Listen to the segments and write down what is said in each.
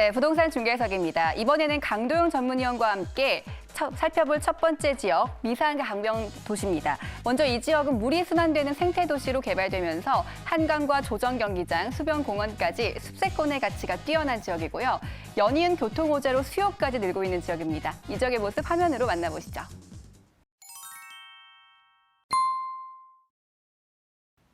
네, 부동산 중개석입니다. 이번에는 강도영 전문위원과 함께 살펴볼 첫 번째 지역, 미산 강변 도시입니다. 먼저 이 지역은 물이 순환되는 생태 도시로 개발되면서 한강과 조정 경기장, 수변 공원까지 숲세권의 가치가 뛰어난 지역이고요. 연이은 교통 호재로 수요까지 늘고 있는 지역입니다. 이 지역의 모습 화면으로 만나보시죠.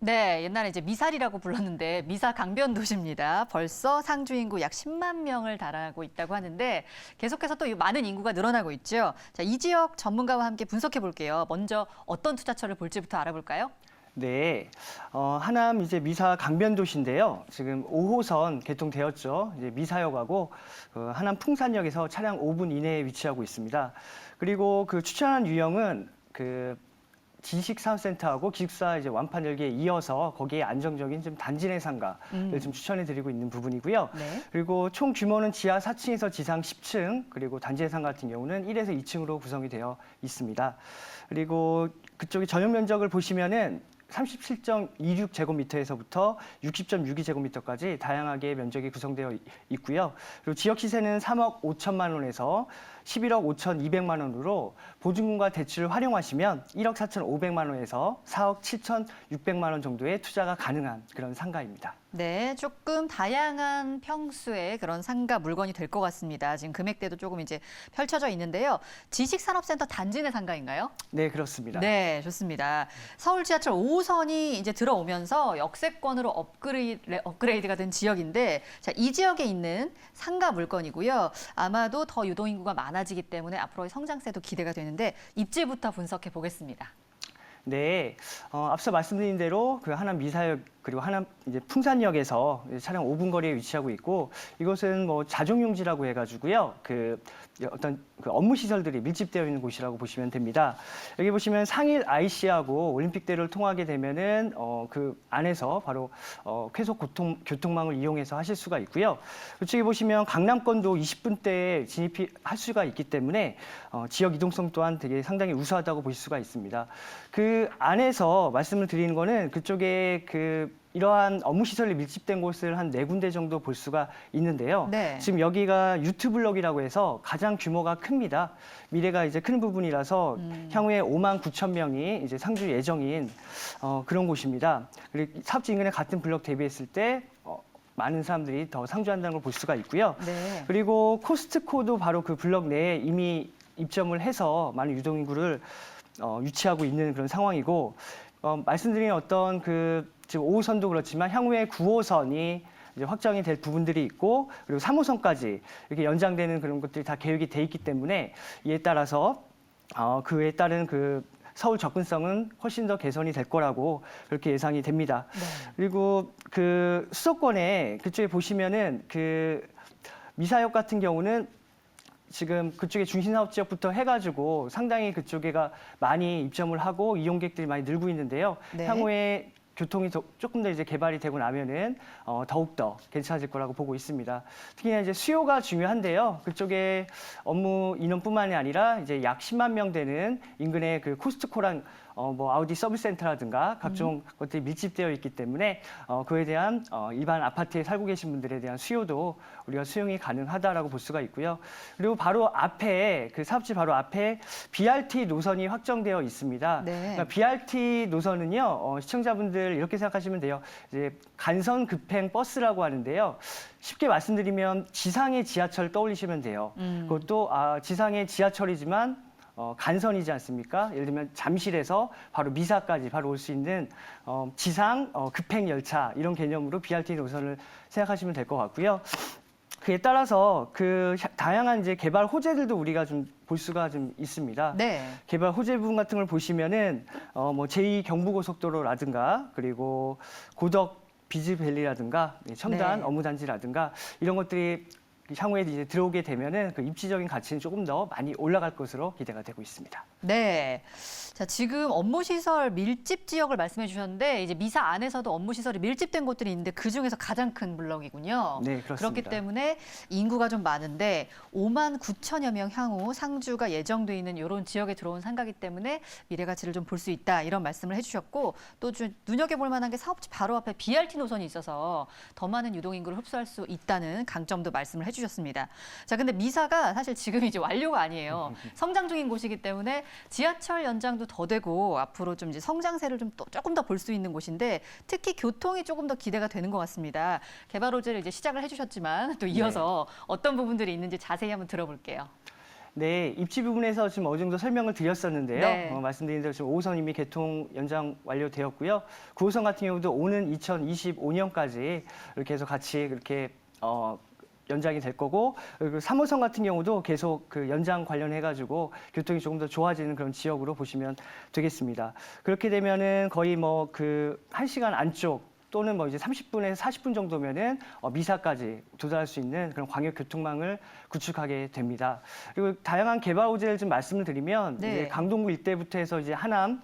네, 옛날에 이제 미살이라고 불렀는데 미사 강변 도시입니다. 벌써 상주 인구 약 10만 명을 달하고 있다고 하는데 계속해서 또 많은 인구가 늘어나고 있죠. 자, 이 지역 전문가와 함께 분석해 볼게요. 먼저 어떤 투자처를 볼지부터 알아볼까요? 네, 하남 이제 미사 강변 도시인데요. 지금 5호선 개통되었죠. 이제 미사역하고 하남 풍산역에서 차량 5분 이내에 위치하고 있습니다. 그리고 그 추천한 유형은 지식사업센터하고 기숙사 이제 완판 열기에 이어서 거기에 안정적인 좀 단지 내 상가를 좀 추천해드리고 있는 부분이고요. 네. 그리고 총 규모는 지하 4층에서 지상 10층, 그리고 단지 내 상가 같은 경우는 1에서 2층으로 구성이 되어 있습니다. 그리고 그쪽에 전용 면적을 보시면은 37.26제곱미터에서부터 60.62제곱미터까지 다양하게 면적이 구성되어 있고요. 그리고 지역 시세는 3억 5천만 원에서 11억 5,200만 원으로 보증금과 대출을 활용하시면 1억 4,500만 원에서 4억 7,600만 원 정도의 투자가 가능한 그런 상가입니다. 네, 조금 다양한 평수의 그런 상가 물건이 될 것 같습니다. 지금 금액대도 조금 이제 펼쳐져 있는데요. 지식산업센터 단지 내 상가인가요? 네, 그렇습니다. 네, 좋습니다. 서울 지하철 5호선이 이제 들어오면서 역세권으로 업그레이드가 된 지역인데, 자, 이 지역에 있는 상가 물건이고요. 아마도 더 유동인구가 많아지기 때문에 앞으로의 성장세도 기대가 되는데 입지부터 분석해 보겠습니다. 네, 앞서 말씀드린 대로 그 하남 미사역 그리고 하남 이제 풍산역에서 차량 5분 거리에 위치하고 있고, 이것은 뭐 자정용지라고 해가지고요. 어떤 업무 시설들이 밀집되어 있는 곳이라고 보시면 됩니다. 여기 보시면 상일 IC하고 올림픽대로를 통하게 되면은 그 안에서 바로 쾌속 교통망을 이용해서 하실 수가 있고요. 이쪽에 보시면 강남권도 20분대에 진입할 수가 있기 때문에 지역 이동성 또한 되게 상당히 우수하다고 보실 수가 있습니다. 그 안에서 말씀을 드리는 거는 그쪽에 이러한 업무 시설이 밀집된 곳을 한 4군데 정도 볼 수가 있는데요. 네. 지금 여기가 유튜블럭이라고 해서 가장 규모가 큽니다. 미래가 이제 큰 부분이라서 향후에 5만 9천 명이 이제 상주 예정인 그런 곳입니다. 그리고 사업지 인근에 같은 블럭 대비했을 때 많은 사람들이 더 상주한다는 걸 볼 수가 있고요. 네. 그리고 코스트코도 바로 그 블럭 내에 이미 입점을 해서 많은 유동인구를 유치하고 있는 그런 상황이고, 말씀드린 어떤 지금 5호선도 그렇지만 향후에 9호선이 이제 확장이 될 부분들이 있고, 그리고 3호선까지 이렇게 연장되는 그런 것들이 다 계획이 돼 있기 때문에 이에 따라서 그에 따른 서울 접근성은 훨씬 더 개선이 될 거라고 그렇게 예상이 됩니다. 네. 그리고 수도권에 그쪽에 보시면은 미사역 같은 경우는 지금 그쪽에 중심사업 지역부터 해가지고 상당히 그쪽에가 많이 입점을 하고 이용객들이 많이 늘고 있는데요. 네. 향후에 교통이 조금 더 이제 개발이 되고 나면은 더욱더 괜찮아질 거라고 보고 있습니다. 특히나 이제 수요가 중요한데요. 그쪽에 업무 인원뿐만이 아니라 이제 약 10만 명 되는 인근의 코스트코랑 아우디 서비스 센터라든가 각종 것들이 밀집되어 있기 때문에 그에 대한 일반 아파트에 살고 계신 분들에 대한 수요도 우리가 수용이 가능하다라고 볼 수가 있고요. 그리고 바로 앞에 사업지 바로 앞에 BRT 노선이 확정되어 있습니다. 네. 그러니까 BRT 노선은요, 시청자분들 이렇게 생각하시면 돼요. 이제 간선 급행 버스라고 하는데요. 쉽게 말씀드리면 지상의 지하철 떠올리시면 돼요. 그것도 지상의 지하철이지만 간선이지 않습니까? 예를 들면 잠실에서 바로 미사까지 바로 올 수 있는 지상 급행 열차 이런 개념으로 BRT 노선을 생각하시면 될 것 같고요. 그에 따라서 다양한 이제 개발 호재들도 우리가 좀 볼 수가 좀 있습니다. 네. 개발 호재 부분 같은 걸 보시면은 제2 경부고속도로라든가 그리고 고덕 비즈밸리라든가 첨단 네. 업무단지라든가 이런 것들이 향후에 이제 들어오게 되면은 입지적인 가치는 조금 더 많이 올라갈 것으로 기대가 되고 있습니다. 네. 자, 지금 업무시설 밀집 지역을 말씀해 주셨는데 이제 미사 안에서도 업무시설이 밀집된 곳들이 있는데 그중에서 가장 큰 블럭이군요. 네, 그렇습니다. 그렇기 때문에 인구가 좀 많은데 5만 9천여 명 향후 상주가 예정돼 있는 이런 지역에 들어온 상가이기 때문에 미래 가치를 좀 볼 수 있다 이런 말씀을 해주셨고 또 좀 눈여겨볼 만한 게 사업지 바로 앞에 BRT 노선이 있어서 더 많은 유동인구를 흡수할 수 있다는 강점도 말씀을 해주셨습니다. 해주셨습니다. 자, 근데 미사가 사실 지금 이제 완료가 아니에요. 성장 중인 곳이기 때문에 지하철 연장도 더 되고 앞으로 좀 이제 성장세를 좀 또 조금 더 볼 수 있는 곳인데 특히 교통이 조금 더 기대가 되는 것 같습니다. 개발 호재를 이제 시작을 해주셨지만 또 이어서 어떤 부분들이 있는지 자세히 한번 들어볼게요. 네, 입지 부분에서 지금 어느 정도 설명을 드렸었는데요. 네. 말씀드린 대로 지금 5호선 이미 개통 연장 완료되었고요. 9호선 같은 경우도 오는 2025년까지 이렇게 해서 같이 그렇게 연장이 될 거고, 그리고 3호선 같은 경우도 계속 그 연장 관련해가지고 교통이 조금 더 좋아지는 그런 지역으로 보시면 되겠습니다. 그렇게 되면은 거의 뭐 그 1시간 안쪽 또는 뭐 이제 30분에서 40분 정도면은 미사까지 도달할 수 있는 그런 광역 교통망을 구축하게 됩니다. 그리고 다양한 개발 호재를 좀 말씀을 드리면 네. 이제 강동구 일대부터 해서 이제 하남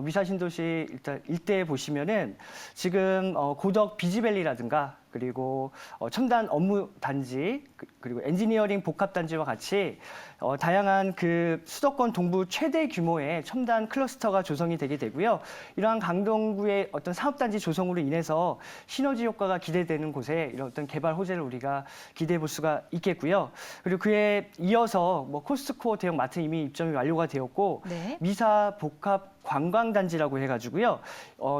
미사 신도시 일단 일대에 보시면은 지금 고덕 비지밸리라든가 그리고 첨단 업무 단지 그리고 엔지니어링 복합 단지와 같이 다양한 그 수도권 동부 최대 규모의 첨단 클러스터가 조성이 되게 되고요. 이러한 강동구의 어떤 사업 단지 조성으로 인해서 시너지 효과가 기대되는 곳에 이런 어떤 개발 호재를 우리가 기대해 볼 수가 있겠고요. 그리고 그에 이어서 뭐 코스트코 대형 마트 이미 입점이 완료가 되었고 네. 미사 복합 관광단지라고 해가지고요.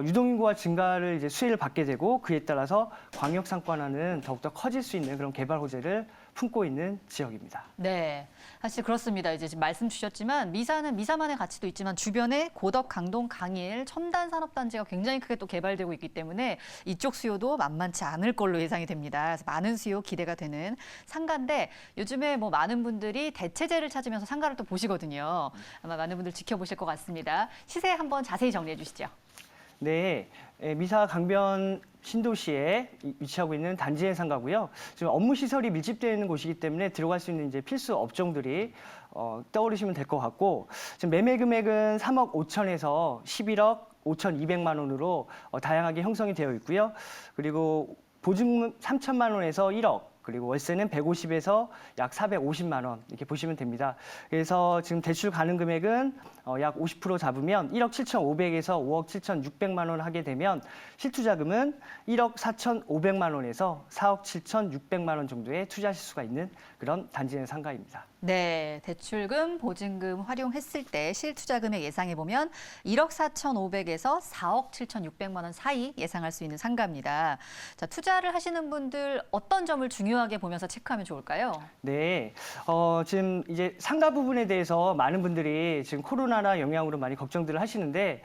유동인구가 증가를 이제 수혜를 받게 되고 그에 따라서 광역 상권화는 더욱더 커질 수 있는 그런 개발 호재를 품고 있는 지역입니다. 네, 사실 그렇습니다. 이제 지금 말씀 주셨지만 미사는 미사만의 가치도 있지만 주변에 고덕, 강동, 강일 첨단 산업단지가 굉장히 크게 또 개발되고 있기 때문에 이쪽 수요도 만만치 않을 걸로 예상이 됩니다. 그래서 많은 수요 기대가 되는 상가인데 요즘에 뭐 많은 분들이 대체제를 찾으면서 상가를 또 보시거든요. 아마 많은 분들 지켜보실 것 같습니다. 시세 한번 자세히 정리해 주시죠. 네, 미사 강변 신도시에 위치하고 있는 단지의 상가고요. 지금 업무 시설이 밀집되어 있는 곳이기 때문에 들어갈 수 있는 이제 필수 업종들이 떠오르시면 될 것 같고, 지금 매매 금액은 3억 5천에서 11억 5,200만 원으로 다양하게 형성이 되어 있고요. 그리고 보증금 3천만 원에서 1억. 그리고 월세는 150에서 약 450만 원 이렇게 보시면 됩니다. 그래서 지금 대출 가능 금액은 약 50% 잡으면 1억 7,500에서 5억 7,600만 원 하게 되면 실투자금은 1억 4,500만 원에서 4억 7,600만 원 정도에 투자하실 수가 있는 그런 단지 내 상가입니다. 네, 대출금, 보증금 활용했을 때 실투자금액 예상해보면 1억 4,500에서 4억 7,600만 원 사이 예상할 수 있는 상가입니다. 자, 투자를 하시는 분들 어떤 점을 중요하게 보면서 체크하면 좋을까요? 네, 지금 이제 상가 부분에 대해서 많은 분들이 지금 코로나나 영향으로 많이 걱정들을 하시는데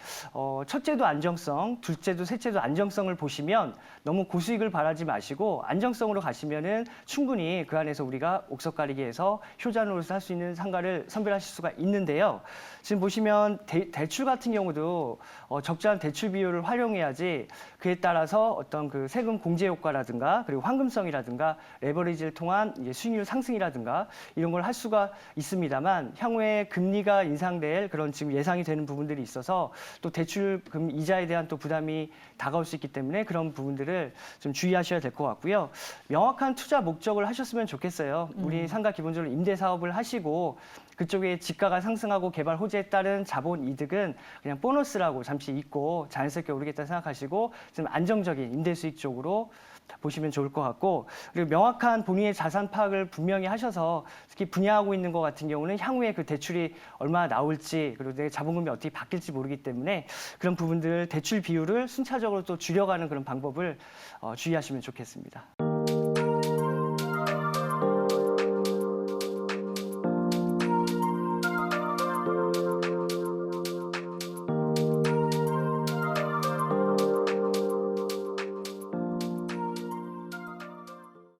첫째도 안정성, 둘째도 셋째도 안정성을 보시면 너무 고수익을 바라지 마시고 안정성으로 가시면은 충분히 그 안에서 우리가 옥석 가리기 해서 효자노릇을 할 수 있는 상가를 선별하실 수가 있는데요. 지금 보시면 대출 같은 경우도 적절한 대출 비율을 활용해야지 그에 따라서 어떤 그 세금 공제 효과라든가 그리고 황금성이라든가 레버리지를 통한 이제 수익률 상승이라든가 이런 걸 할 수가 있습니다만 향후에 금리가 인상될 그런 지금 예상이 되는 부분들이 있어서 또 대출금 이자에 대한 또 부담이 다가올 수 있기 때문에 그런 부분들을 좀 주의하셔야 될 것 같고요. 명확한 투자 목적을 하셨으면 좋겠어요. 우리 상가 기본적으로 임대 사업을 하시고 그쪽에 지가가 상승하고 개발 호재에 따른 자본 이득은 그냥 보너스라고 잠시 잊고 자연스럽게 오르겠다 생각하시고 좀 안정적인 임대 수익 쪽으로 보시면 좋을 것 같고, 그리고 명확한 본인의 자산 파악을 분명히 하셔서 특히 분야하고 있는 것 같은 경우는 향후에 그 대출이 얼마나 나올지 그리고 내 자본금이 어떻게 바뀔지 모르기 때문에 그런 부분들 대출 비율을 순차적으로 또 줄여가는 그런 방법을 주의하시면 좋겠습니다.